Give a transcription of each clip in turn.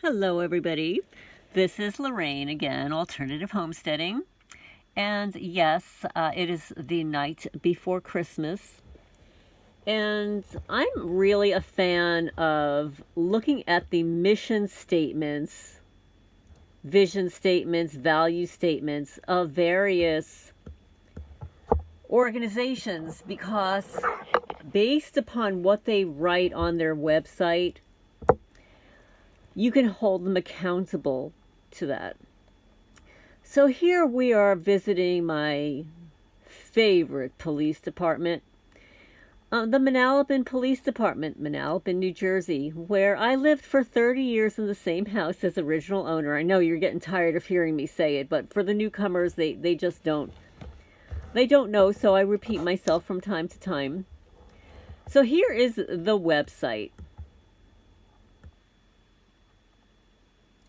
Hello, everybody. This is Lorraine again, Alternative Homesteading. And yes, it is the night before Christmas. And I'm really a fan of looking at the mission statements, vision statements, value statements of various organizations because based upon what they write on their website, you can hold them accountable to that. So here we are visiting my favorite police department, the Manalapan Police Department, Manalapan, New Jersey, where I lived for 30 years in the same house as original owner. I know you're getting tired of hearing me say it, but for the newcomers, they just don't. They don't know, so I repeat myself from time to time. So here is the website.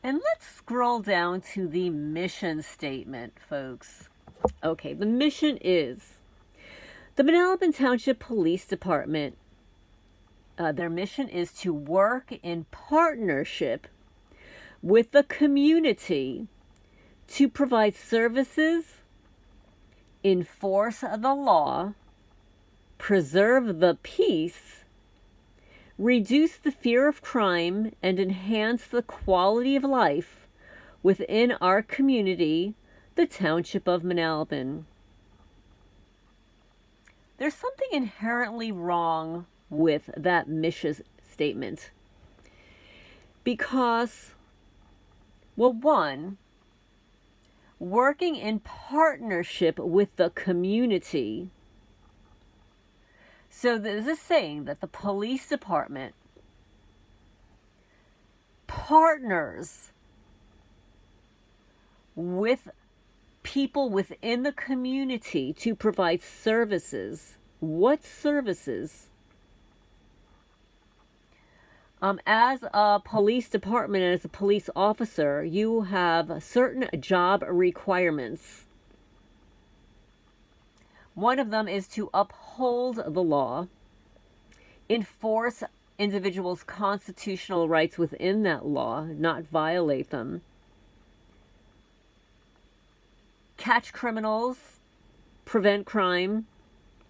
And let's scroll down to the mission statement, folks. Okay, the mission is the Manalapan Township Police Department. Their mission is to work in partnership with the community to provide services, enforce the law, preserve the peace, reduce the fear of crime, and enhance the quality of life within our community, the Township of Manalapan. There's something inherently wrong with that mission statement because, well, one, working in partnership with the community. So this is saying that the police department partners with people within the community to provide services. What services? As a police department, as a police officer, you have certain job requirements. One of them is to uphold the law, enforce individuals' constitutional rights within that law, not violate them, catch criminals, prevent crime,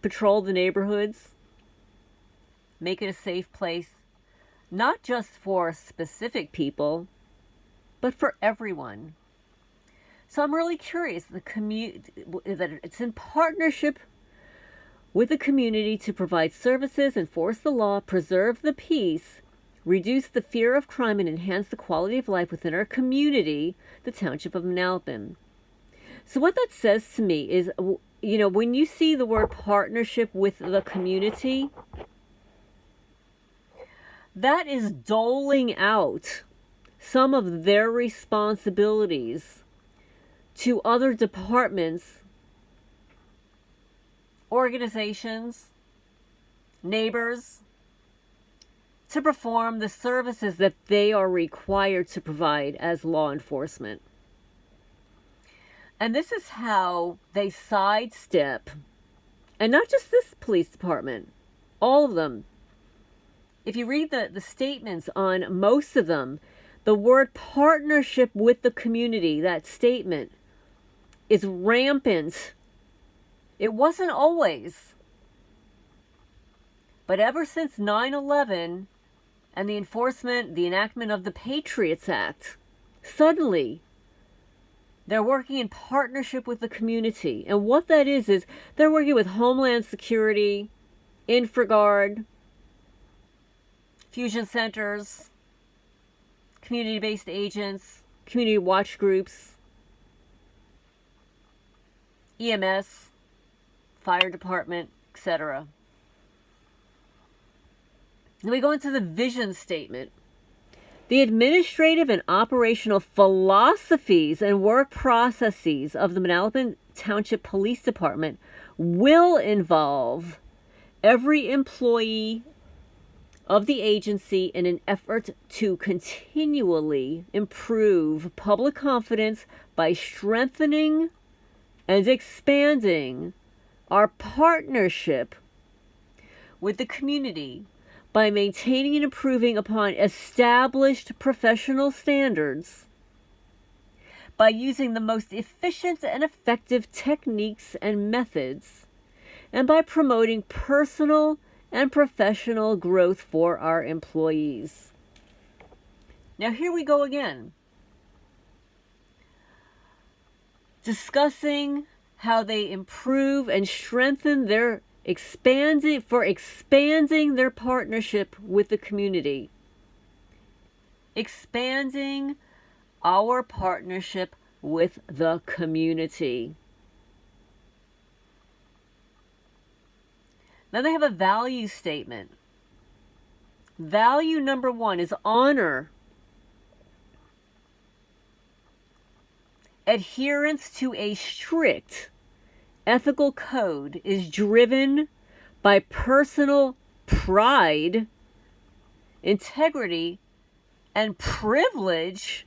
patrol the neighborhoods, make it a safe place, not just for specific people, but for everyone. So I'm really curious that it's in partnership with the community to provide services, enforce the law, preserve the peace, reduce the fear of crime, and enhance the quality of life within our community, the Township of Manalapan. So what that says to me is, when you see the word partnership with the community, that is doling out some of their responsibilities to other departments, organizations, neighbors, to perform the services that they are required to provide as law enforcement. And this is how they sidestep, and not just this police department, all of them. If you read the statements on most of them, the word partnership with the community, that statement, is rampant. It wasn't always. But ever since 9/11 and the enactment of the Patriots Act, suddenly they're working in partnership with the community. And what that is they're working with Homeland Security, InfraGard, fusion centers, community-based agents, community watch groups, EMS, fire department, etc. Then we go into the vision statement. The administrative and operational philosophies and work processes of the Manalapan Township Police Department will involve every employee of the agency in an effort to continually improve public confidence by strengthening and expanding our partnership with the community by maintaining and improving upon established professional standards, by using the most efficient and effective techniques and methods, and by promoting personal and professional growth for our employees. Now here we go again. Discussing how they improve and strengthen their expanding their partnership with the community. Expanding our partnership with the community. Now they have a value statement. Value number 1 is honor. Adherence to a strict ethical code is driven by personal pride, integrity, and privilege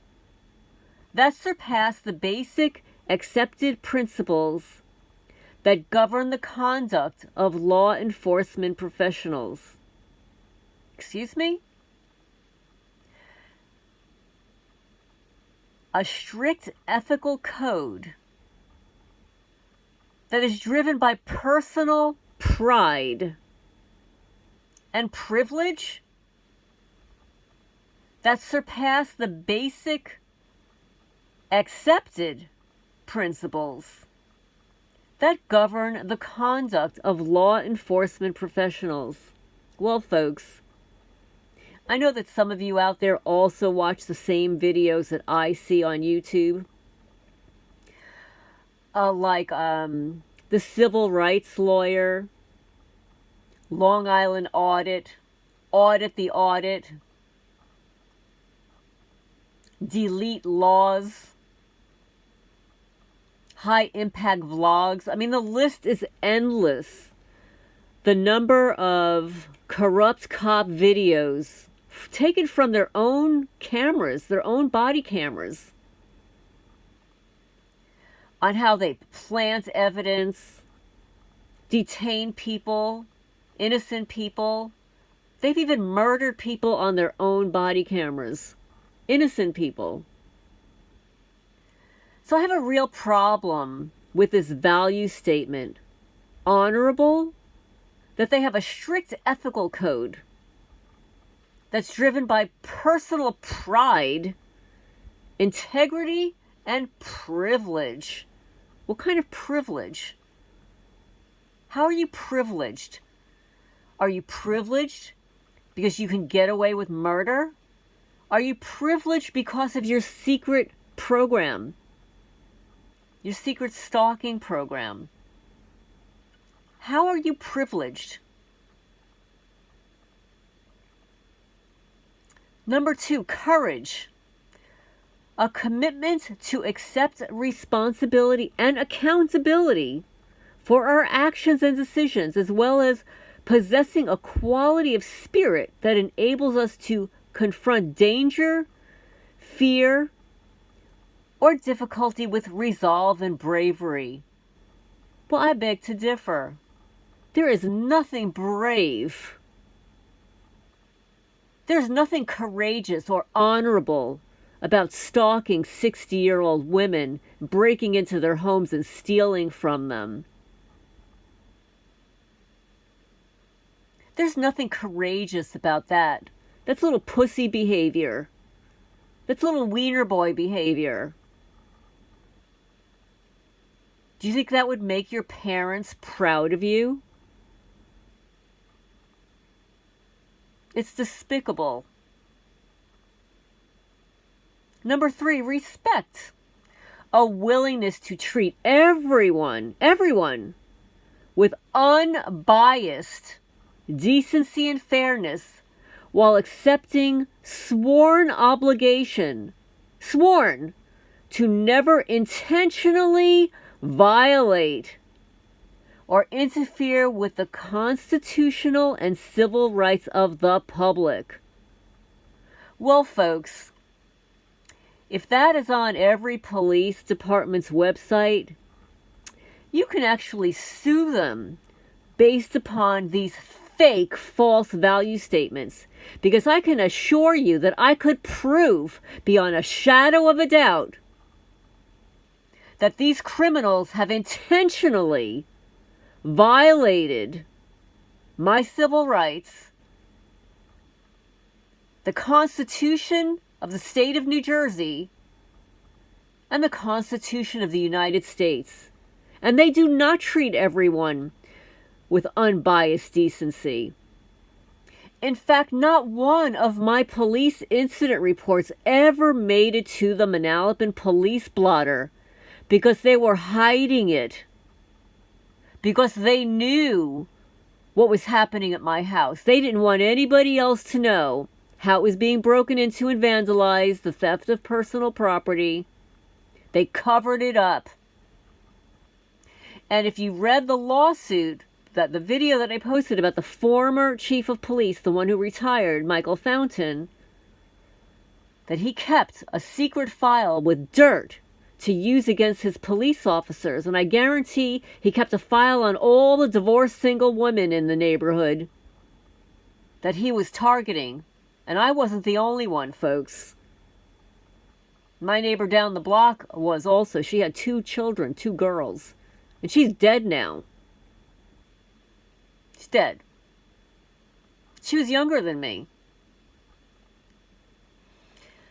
that surpass the basic accepted principles that govern the conduct of law enforcement professionals. Excuse me? A strict ethical code that is driven by personal pride and privilege that surpass the basic accepted principles that govern the conduct of law enforcement professionals. Well, folks, I know that some of you out there also watch the same videos that I see on YouTube. Like the civil rights lawyer, Long Island audit the audit, delete laws, high impact vlogs. I mean, the list is endless. The number of corrupt cop videos taken from their own cameras, their own body cameras, on how they plant evidence, detain people, innocent people. They've even murdered people on their own body cameras. Innocent people. So I have a real problem with this value statement. Honorable, that they have a strict ethical code that's driven by personal pride, integrity, and privilege. What kind of privilege? How are you privileged? Are you privileged because you can get away with murder? Are you privileged because of your secret program? Your secret stalking program? How are you privileged? Number 2, courage. A commitment to accept responsibility and accountability for our actions and decisions, as well as possessing a quality of spirit that enables us to confront danger, fear, or difficulty with resolve and bravery. Well, I beg to differ. There is nothing brave. There's nothing courageous or honorable about stalking 60-year-old women, breaking into their homes and stealing from them. There's nothing courageous about that. That's little pussy behavior. That's little wiener boy behavior. Do you think that would make your parents proud of you? It's despicable. Number 3, respect. A willingness to treat everyone, with unbiased decency and fairness, while accepting sworn to never intentionally violate or interfere with the constitutional and civil rights of the public. Well, folks, if that is on every police department's website, you can actually sue them based upon these fake, false value statements. Because I can assure you that I could prove beyond a shadow of a doubt that these criminals have intentionally violated my civil rights, the Constitution of the state of New Jersey, and the Constitution of the United States. And they do not treat everyone with unbiased decency. In fact, not one of my police incident reports ever made it to the Manalapan police blotter because they were hiding it. Because they knew what was happening at my house. They didn't want anybody else to know how it was being broken into and vandalized, the theft of personal property. They covered it up. And if you read the lawsuit, that the video that I posted about the former chief of police, the one who retired, Michael Fountain, that he kept a secret file with dirt to use against his police officers. And I guarantee he kept a file on all the divorced single women in the neighborhood that he was targeting. And I wasn't the only one, folks. My neighbor down the block was also. She had 2 children, 2 girls. And she's dead now. She's dead. She was younger than me.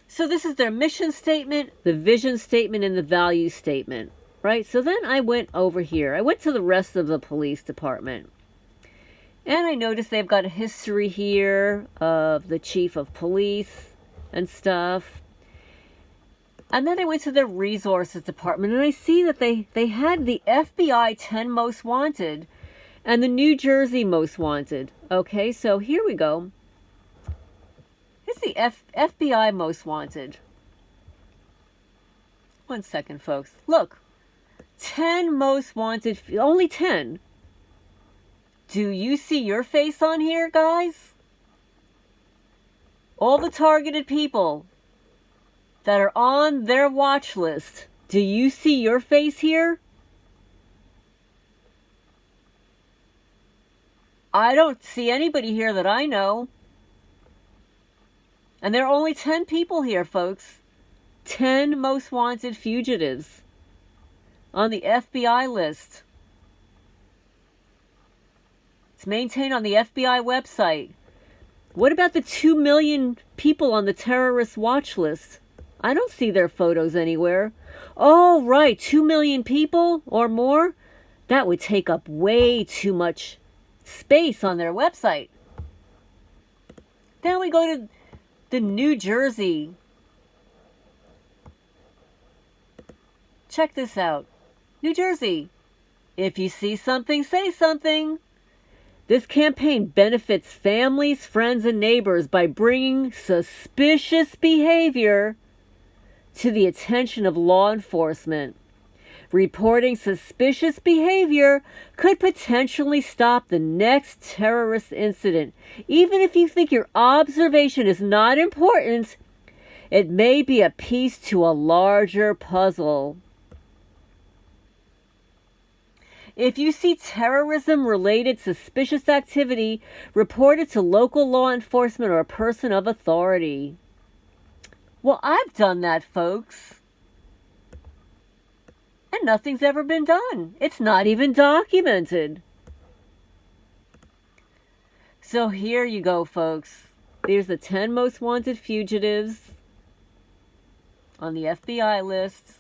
So this is their mission statement, the vision statement, and the value statement, right? So then I went over here. I went to the rest of the police department. And I noticed they've got a history here of the chief of police and stuff. And then I went to the resources department, and I see that they had the FBI 10 most wanted and the New Jersey most wanted. Okay, so here we go. Here's the FBI most wanted. One second, folks. Look, 10 most wanted, only 10. Do you see your face on here, guys? All the targeted people that are on their watch list. Do you see your face here? I don't see anybody here that I know. And there are only 10 people here, folks. 10 most wanted fugitives on the FBI list. It's maintained on the FBI website. What about the 2 million people on the terrorist watch list? I don't see their photos anywhere. Oh, right, 2 million people or more? That would take up way too much space on their website. Then we go to the New Jersey. Check this out. New Jersey. If you see something, say something. This campaign benefits families, friends, and neighbors by bringing suspicious behavior to the attention of law enforcement. Reporting suspicious behavior could potentially stop the next terrorist incident. Even if you think your observation is not important, it may be a piece to a larger puzzle. If you see terrorism-related suspicious activity, report it to local law enforcement or a person of authority. Well, I've done that, folks. And nothing's ever been done. It's not even documented. So here you go, folks. There's the 10 most wanted fugitives on the FBI list.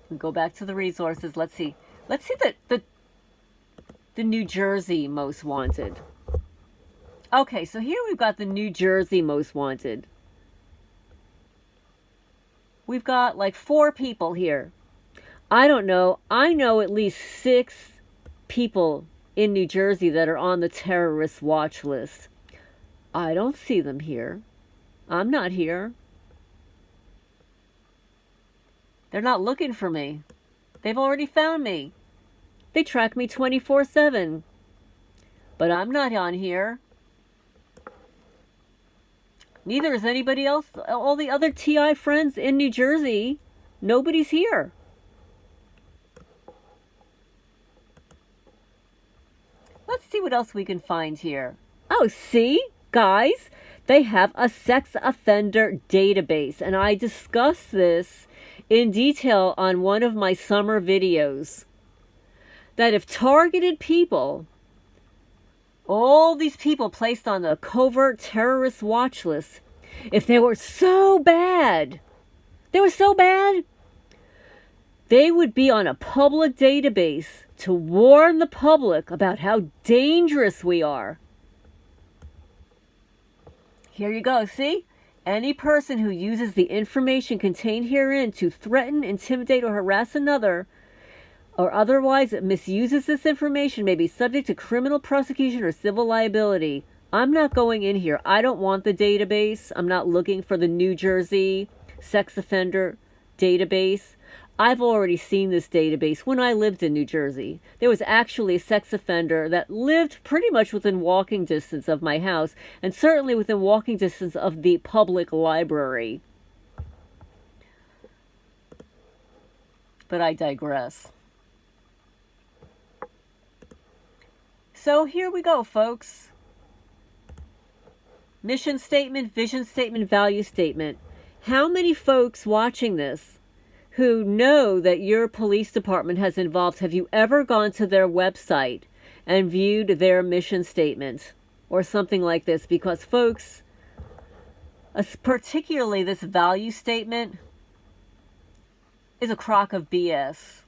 We go back to the resources. Let's see. Let's see the New Jersey most wanted. Okay, so here we've got the New Jersey most wanted. We've got like 4 people here. I don't know. I know at least 6 people in New Jersey that are on the terrorist watch list. I don't see them here. I'm not here. They're not looking for me. They've already found me. They track me 24/7. But I'm not on here. Neither is anybody else. All the other TI friends in New Jersey, nobody's here. Let's see what else we can find here. Oh, see, guys, they have a sex offender database, and I discussed this in detail on one of my summer videos. That if targeted people, all these people placed on the covert terrorist watch list, if they were so bad, they would be on a public database to warn the public about how dangerous we are. Here you go, see? Any person who uses the information contained herein to threaten, intimidate, or harass another, or otherwise misuses this information may be subject to criminal prosecution or civil liability. I'm not going in here. I don't want the database. I'm not looking for the New Jersey sex offender database. I've already seen this database when I lived in New Jersey. There was actually a sex offender that lived pretty much within walking distance of my house, and certainly within walking distance of the public library. But I digress. So here we go, folks. Mission statement, vision statement, value statement. How many folks watching this who know that your police department has involved, have you ever gone to their website and viewed their mission statement or something like this? Because folks, particularly this value statement is a crock of BS.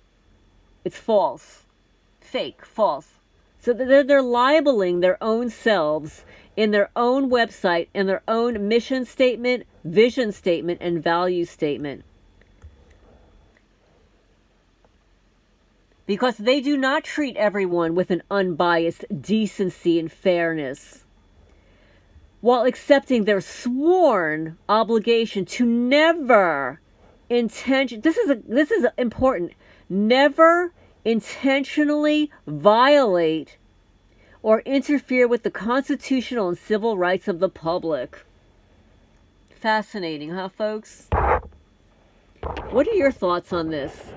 It's false, fake, false. So they're libeling their own selves in their own website and their own mission statement, vision statement, and value statement. Because they do not treat everyone with an unbiased decency and fairness, while accepting their sworn obligation to never this is important, never intentionally violate or interfere with the constitutional and civil rights of the public. Fascinating, huh, folks? What are your thoughts on this?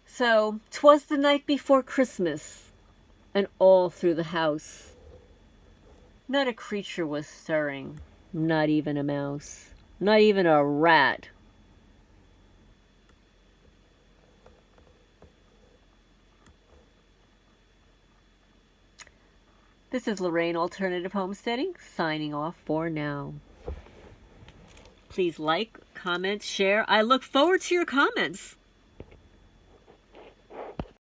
So, 'twas the night before Christmas, and all through the house not a creature was stirring, not even a mouse, not even a rat. This is Lorraine Alternative Homesteading, signing off for now. Please like, comment, share. I look forward to your comments.